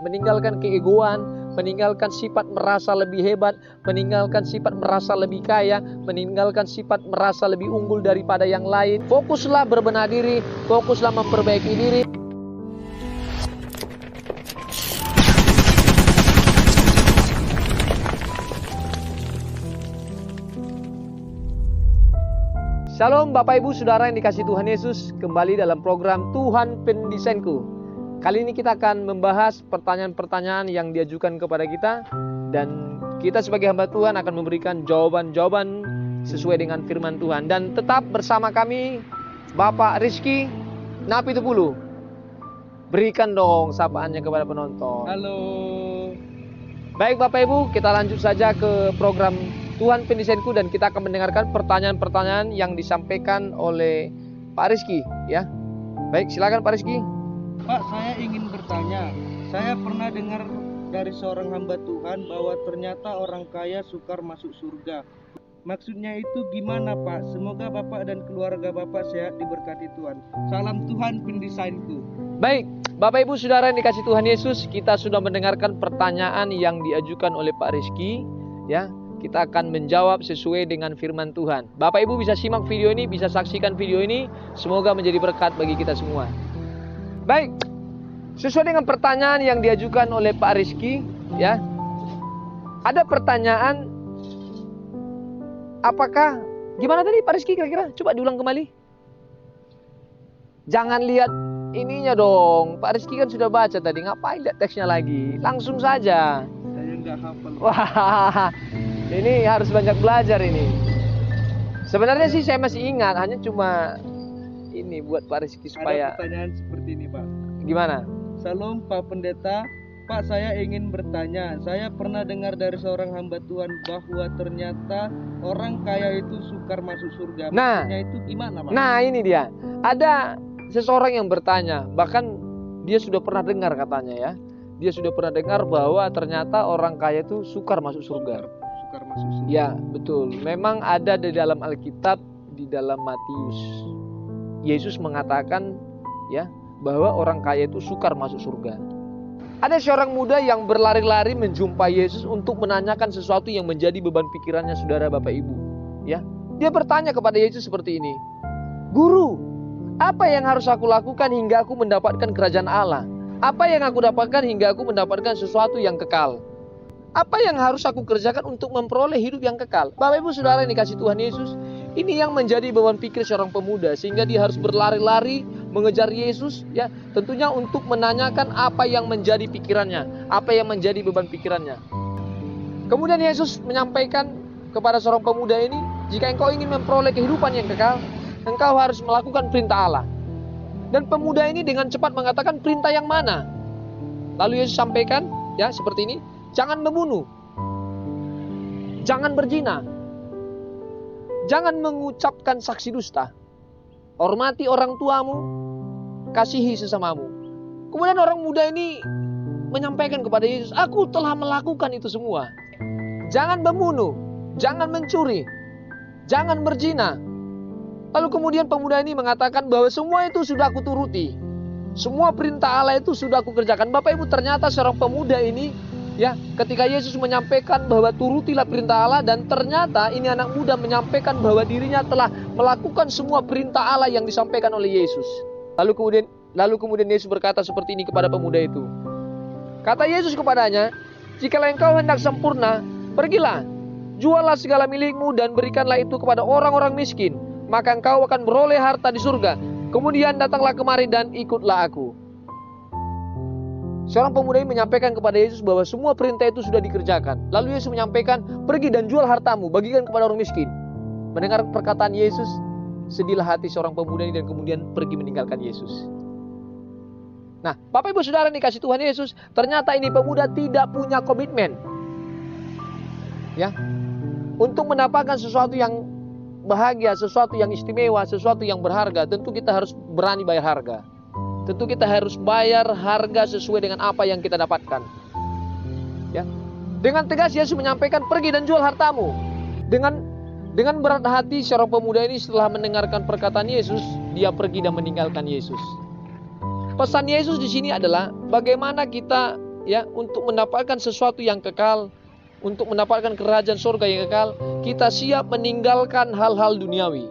meninggalkan keegoan, meninggalkan sifat merasa lebih hebat, meninggalkan sifat merasa lebih kaya, meninggalkan sifat merasa lebih unggul daripada yang lain. Fokuslah berbenah diri, fokuslah memperbaiki diri. Shalom Bapak Ibu Saudara yang dikasihi Tuhan Yesus, kembali dalam program Tuhan Pendesainku. Kali ini kita akan membahas pertanyaan-pertanyaan yang diajukan kepada kita, dan kita sebagai hamba Tuhan akan memberikan jawaban-jawaban sesuai dengan firman Tuhan. Dan tetap bersama kami Bapak Rizky Napitupulu. Berikan dong sapaannya kepada penonton. Halo. Baik Bapak Ibu, kita lanjut saja ke program Tuhan Pendesainku, dan kita akan mendengarkan pertanyaan-pertanyaan yang disampaikan oleh Pak Rizky, ya. Baik, silakan Pak Rizky. Pak, saya ingin bertanya. Saya pernah dengar dari seorang hamba Tuhan bahwa ternyata orang kaya sukar masuk surga. Maksudnya itu gimana, Pak? Semoga Bapak dan keluarga Bapak sehat, diberkati Tuhan. Salam Tuhan Pendesainku. Baik, Bapak Ibu Saudara yang dikasihi Tuhan Yesus, kita sudah mendengarkan pertanyaan yang diajukan oleh Pak Rizky, ya. Kita akan menjawab sesuai dengan firman Tuhan. Bapak Ibu bisa simak video ini, bisa saksikan video ini. Semoga menjadi berkat bagi kita semua. Baik, sesuai dengan pertanyaan yang diajukan oleh Pak Rizky, ya. Ada pertanyaan, apakah, gimana tadi Pak Rizky kira-kira? Coba diulang kembali. Jangan lihat ininya dong. Pak Rizky kan sudah baca tadi, ngapain lihat teksnya lagi? Langsung saja. Saya nggak hafal. Wah, ini harus banyak belajar ini. Sebenarnya sih saya masih ingat, hanya cuma ini buat Pak Rizky supaya. Ada pertanyaan seperti ini, Pak. Gimana? Salam Pak Pendeta. Pak, saya ingin bertanya. Saya pernah dengar dari seorang hamba Tuhan bahwa ternyata orang kaya itu sukar masuk surga. Nah, maksudnya itu gimana, Pak? Nah, ini dia. Ada seseorang yang bertanya, bahkan dia sudah pernah dengar katanya, ya. Dia sudah pernah dengar bahwa ternyata orang kaya itu sukar masuk surga. Sukar masuk surga. Ya, betul. Memang ada di dalam Alkitab, di dalam Matius. Yesus mengatakan, ya, bahwa orang kaya itu sukar masuk surga. Ada seorang muda yang berlari-lari menjumpai Yesus untuk menanyakan sesuatu yang menjadi beban pikirannya, saudara Bapak Ibu. Ya, dia bertanya kepada Yesus seperti ini. Guru, apa yang harus aku lakukan hingga aku mendapatkan kerajaan Allah? Apa yang aku dapatkan hingga aku mendapatkan sesuatu yang kekal? Apa yang harus aku kerjakan untuk memperoleh hidup yang kekal? Bapak Ibu Saudara yang dikasihi Tuhan Yesus, ini yang menjadi beban pikir seorang pemuda, sehingga dia harus berlari-lari mengejar Yesus, ya, tentunya untuk menanyakan apa yang menjadi pikirannya, apa yang menjadi beban pikirannya. Kemudian Yesus menyampaikan kepada seorang pemuda ini, jika engkau ingin memperoleh kehidupan yang kekal, engkau harus melakukan perintah Allah. Dan pemuda ini dengan cepat mengatakan, perintah yang mana? Lalu Yesus sampaikan, ya, seperti ini. Jangan membunuh, jangan berzina, jangan mengucapkan saksi dusta, hormati orang tuamu, kasihi sesamamu. Kemudian orang muda ini menyampaikan kepada Yesus, aku telah melakukan itu semua. Jangan membunuh, jangan mencuri, jangan berzina. Lalu kemudian pemuda ini mengatakan bahwa semua itu sudah aku turuti, semua perintah Allah itu sudah aku kerjakan. Bapak Ibu, ternyata seorang pemuda ini, ya, ketika Yesus menyampaikan bahwa turutilah perintah Allah, dan ternyata ini anak muda menyampaikan bahwa dirinya telah melakukan semua perintah Allah yang disampaikan oleh Yesus. Lalu kemudian Yesus berkata seperti ini kepada pemuda itu. Kata Yesus kepadanya, jikalau engkau hendak sempurna, pergilah, juallah segala milikmu dan berikanlah itu kepada orang-orang miskin, maka engkau akan beroleh harta di surga. Kemudian datanglah kemari dan ikutlah aku. Seorang pemuda ini menyampaikan kepada Yesus bahwa semua perintah itu sudah dikerjakan. Lalu Yesus menyampaikan, pergi dan jual hartamu, bagikan kepada orang miskin. Mendengar perkataan Yesus, sedihlah hati seorang pemuda ini dan kemudian pergi meninggalkan Yesus. Nah, Bapak Ibu Saudara yang dikasihi Tuhan Yesus, ternyata ini pemuda tidak punya komitmen, ya, untuk mendapatkan sesuatu yang bahagia, sesuatu yang istimewa, sesuatu yang berharga. Tentu kita harus berani bayar harga. Tentu kita harus bayar harga sesuai dengan apa yang kita dapatkan. Ya. Dengan tegas Yesus menyampaikan, pergi dan jual hartamu. Dengan berat hati seorang pemuda ini setelah mendengarkan perkataan Yesus, dia pergi dan meninggalkan Yesus. Pesan Yesus di sini adalah bagaimana kita ya untuk mendapatkan sesuatu yang kekal, untuk mendapatkan kerajaan surga yang kekal, kita siap meninggalkan hal-hal duniawi.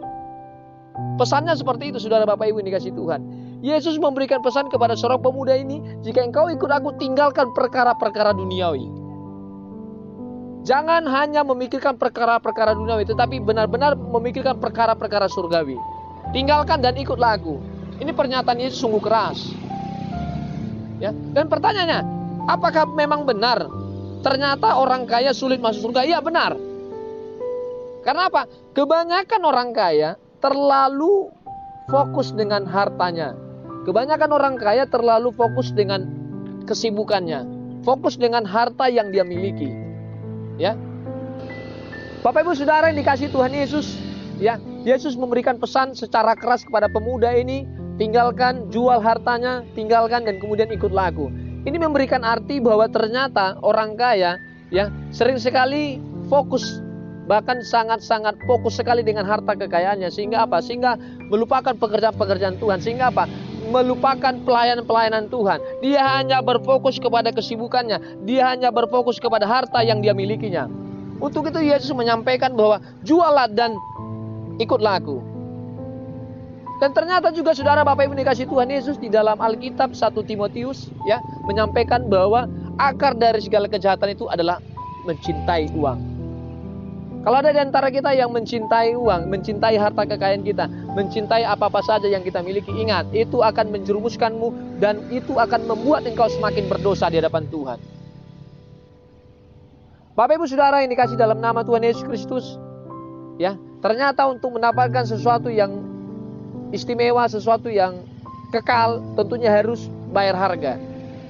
Pesannya seperti itu, saudara Bapak Ibu yang dikasihi Tuhan. Yesus memberikan pesan kepada seorang pemuda ini, jika engkau ikut aku, tinggalkan perkara-perkara duniawi. Jangan hanya memikirkan perkara-perkara duniawi, tetapi benar-benar memikirkan perkara-perkara surgawi. Tinggalkan dan ikutlah aku. Ini pernyataan Yesus sungguh keras. Ya, dan pertanyaannya, apakah memang benar ternyata orang kaya sulit masuk surga? Iya, benar. Karena apa? Kebanyakan orang kaya terlalu fokus dengan hartanya. Kebanyakan orang kaya terlalu fokus dengan kesibukannya, fokus dengan harta yang dia miliki. Ya, Bapak Ibu Saudara yang dikasihi Tuhan Yesus, ya, Yesus memberikan pesan secara keras kepada pemuda ini, tinggalkan, jual hartanya, tinggalkan dan kemudian ikutlah aku. Ini memberikan arti bahwa ternyata orang kaya, ya, sering sekali fokus, bahkan sangat-sangat fokus sekali dengan harta kekayaannya, sehingga apa? Sehingga melupakan pekerjaan-pekerjaan Tuhan, sehingga apa? Melupakan pelayanan-pelayanan Tuhan. Dia hanya berfokus kepada kesibukannya, dia hanya berfokus kepada harta yang dia milikinya. Untuk itu Yesus menyampaikan bahwa jualah dan ikutlah aku. Dan ternyata juga saudara Bapak Ibu dikasihi Tuhan Yesus, di dalam Alkitab 1 Timotius, ya, menyampaikan bahwa akar dari segala kejahatan itu adalah mencintai uang. Kalau ada di antara kita yang mencintai uang, mencintai harta kekayaan kita, mencintai apa-apa saja yang kita miliki, ingat, itu akan menjerumuskanmu dan itu akan membuat engkau semakin berdosa di hadapan Tuhan. Bapak Ibu Saudara yang dikasih dalam nama Tuhan Yesus Kristus, ya, ternyata untuk mendapatkan sesuatu yang istimewa, sesuatu yang kekal, tentunya harus bayar harga.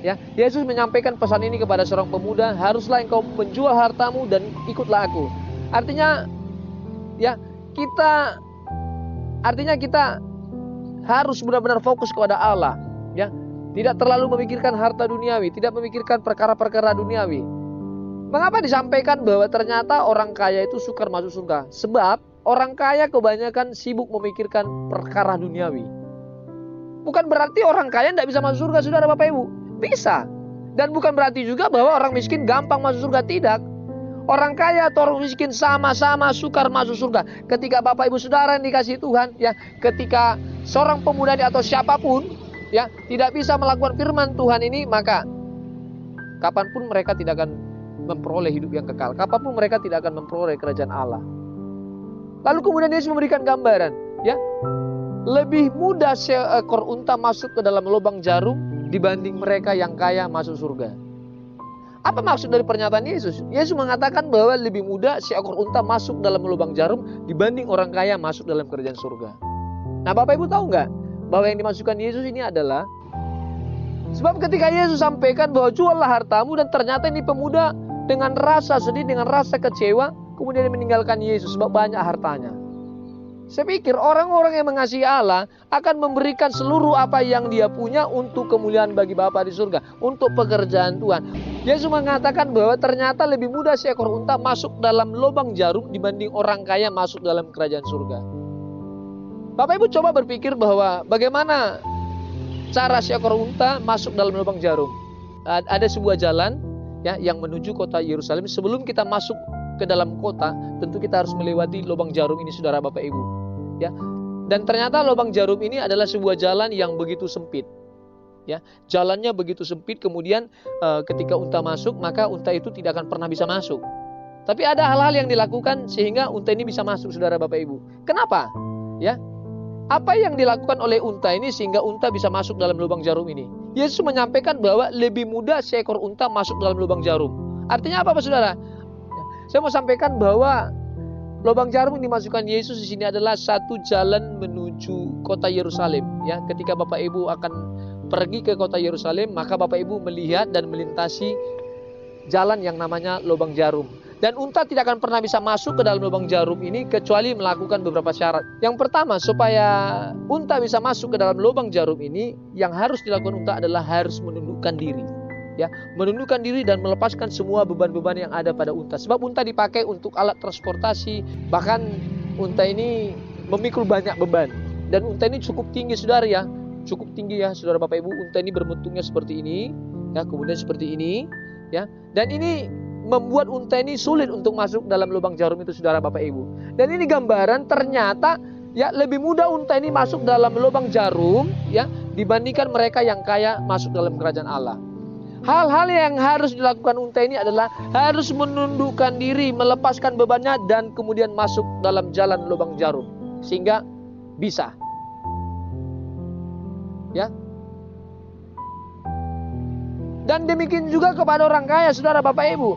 Ya, Yesus menyampaikan pesan ini kepada seorang pemuda, haruslah engkau menjual hartamu dan ikutlah aku. Artinya, ya, kita harus benar-benar fokus kepada Allah, ya. Tidak terlalu memikirkan harta duniawi, tidak memikirkan perkara-perkara duniawi. Mengapa disampaikan bahwa ternyata orang kaya itu sukar masuk surga? Sebab orang kaya kebanyakan sibuk memikirkan perkara duniawi. Bukan berarti orang kaya tidak bisa masuk surga, saudara Bapak Ibu. Bisa. Dan bukan berarti juga bahwa orang miskin gampang masuk surga, tidak. Orang kaya atau orang miskin sama-sama sukar masuk surga. Ketika Bapak Ibu Saudara yang dikasihi Tuhan, ya, ketika seorang pemuda atau siapapun, ya, tidak bisa melakukan firman Tuhan ini, maka kapanpun mereka tidak akan memperoleh hidup yang kekal. Kapanpun mereka tidak akan memperoleh kerajaan Allah. Lalu kemudian Yesus memberikan gambaran, ya, lebih mudah seekor unta masuk ke dalam lubang jarum dibanding mereka yang kaya masuk surga. Apa maksud dari pernyataan Yesus? Yesus mengatakan bahwa lebih mudah seekor unta masuk dalam lubang jarum dibanding orang kaya masuk dalam kerajaan surga. Nah, Bapak Ibu tahu nggak bahwa yang dimasukkan Yesus ini adalah, sebab ketika Yesus sampaikan bahwa juallah hartamu, dan ternyata ini pemuda dengan rasa sedih, dengan rasa kecewa, kemudian meninggalkan Yesus sebab banyak hartanya. Saya pikir orang-orang yang mengasihi Allah akan memberikan seluruh apa yang dia punya untuk kemuliaan bagi Bapa di surga, untuk pekerjaan Tuhan. Yesus mengatakan bahwa ternyata lebih mudah seekor unta masuk dalam lubang jarum dibanding orang kaya masuk dalam kerajaan surga. Bapak Ibu coba berpikir bahwa bagaimana cara seekor unta masuk dalam lubang jarum. Ada sebuah jalan, ya, yang menuju kota Yerusalem. Sebelum kita masuk ke dalam kota, tentu kita harus melewati lubang jarum ini, saudara Bapak Ibu, ya. Dan ternyata lubang jarum ini adalah sebuah jalan yang begitu sempit, ya. Jalannya begitu sempit, kemudian ketika unta masuk, maka unta itu tidak akan pernah bisa masuk. Tapi ada hal-hal yang dilakukan sehingga unta ini bisa masuk, saudara Bapak Ibu. Kenapa? Ya. Apa yang dilakukan oleh unta ini sehingga unta bisa masuk dalam lubang jarum ini? Yesus menyampaikan bahwa lebih mudah seekor unta masuk dalam lubang jarum. Artinya apa, saudara? Saya mau sampaikan bahwa lubang jarum yang dimasukkan Yesus di sini adalah satu jalan menuju kota Yerusalem. Ya, ketika Bapak Ibu akan pergi ke kota Yerusalem, maka Bapak Ibu melihat dan melintasi jalan yang namanya lubang jarum. Dan unta tidak akan pernah bisa masuk ke dalam lubang jarum ini kecuali melakukan beberapa syarat. Yang pertama, supaya unta bisa masuk ke dalam lubang jarum ini, yang harus dilakukan unta adalah harus menundukkan diri. Ya, menundukkan diri dan melepaskan semua beban-beban yang ada pada unta. Sebab unta dipakai untuk alat transportasi, bahkan unta ini memikul banyak beban. Dan unta ini cukup tinggi, saudara, ya. Cukup tinggi, ya, saudara Bapak Ibu. Unta ini berbentuknya seperti ini, Ya, kemudian seperti ini, ya. Dan ini membuat unta ini sulit untuk masuk dalam lubang jarum itu, saudara Bapak Ibu. Dan ini gambaran ternyata ya lebih mudah unta ini masuk dalam lubang jarum ya dibandingkan mereka yang kaya masuk dalam kerajaan Allah. Hal-hal yang harus dilakukan unta ini adalah harus menundukkan diri, melepaskan bebannya dan kemudian masuk dalam jalan lubang jarum sehingga bisa. Ya. Dan demikian juga kepada orang kaya, saudara Bapak Ibu.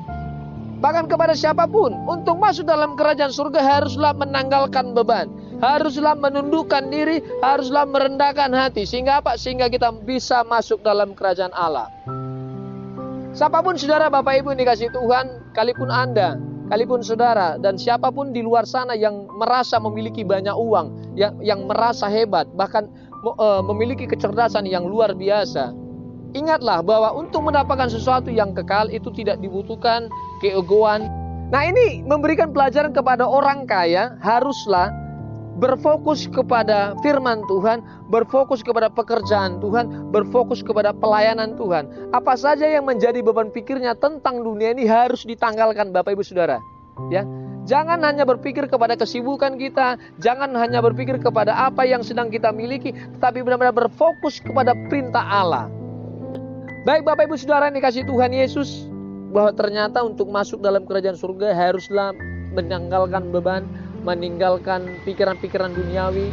Bahkan kepada siapapun, untuk masuk dalam kerajaan surga haruslah menanggalkan beban, haruslah menundukkan diri, haruslah merendahkan hati. Sehingga apa? Sehingga kita bisa masuk dalam kerajaan Allah. Siapapun saudara Bapak Ibu yang dikasihi Tuhan, kalipun Anda, kalipun saudara, dan siapapun di luar sana yang merasa memiliki banyak uang, yang merasa hebat, bahkan memiliki kecerdasan yang luar biasa. Ingatlah bahwa untuk mendapatkan sesuatu yang kekal itu tidak dibutuhkan keegoan. Nah, ini memberikan pelajaran kepada orang kaya, haruslah berfokus kepada firman Tuhan, berfokus kepada pekerjaan Tuhan, berfokus kepada pelayanan Tuhan. Apa saja yang menjadi beban pikirnya tentang dunia ini harus ditanggalkan Bapak Ibu Saudara. Ya. Jangan hanya berpikir kepada kesibukan kita, jangan hanya berpikir kepada apa yang sedang kita miliki, tetapi benar-benar berfokus kepada perintah Allah. Baik Bapak Ibu Saudara yang dikasihi Tuhan Yesus, bahwa ternyata untuk masuk dalam kerajaan surga haruslah menanggalkan beban, meninggalkan pikiran-pikiran duniawi.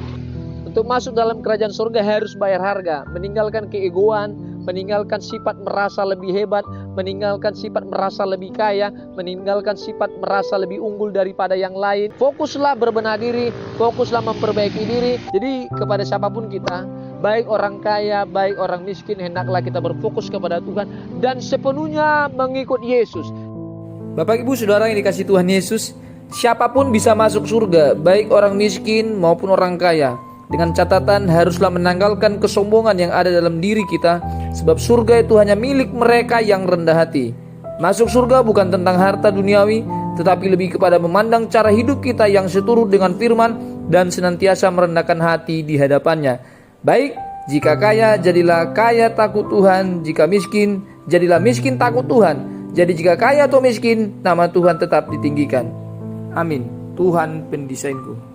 Untuk masuk dalam kerajaan surga harus bayar harga, meninggalkan keegoan, meninggalkan sifat merasa lebih hebat, meninggalkan sifat merasa lebih kaya, meninggalkan sifat merasa lebih unggul daripada yang lain. Fokuslah berbenah diri, fokuslah memperbaiki diri. Jadi kepada siapapun kita, baik orang kaya, baik orang miskin, hendaklah kita berfokus kepada Tuhan dan sepenuhnya mengikut Yesus. Bapak Ibu Saudara yang dikasihi Tuhan Yesus, siapapun bisa masuk surga, baik orang miskin maupun orang kaya. Dengan catatan haruslah menanggalkan kesombongan yang ada dalam diri kita, sebab surga itu hanya milik mereka yang rendah hati. Masuk surga bukan tentang harta duniawi, tetapi lebih kepada memandang cara hidup kita yang seturut dengan firman dan senantiasa merendahkan hati di hadapannya. Baik, jika kaya, jadilah kaya takut Tuhan. Jika miskin, jadilah miskin takut Tuhan. Jadi jika kaya atau miskin, nama Tuhan tetap ditinggikan. Amin. Tuhan pendesainku.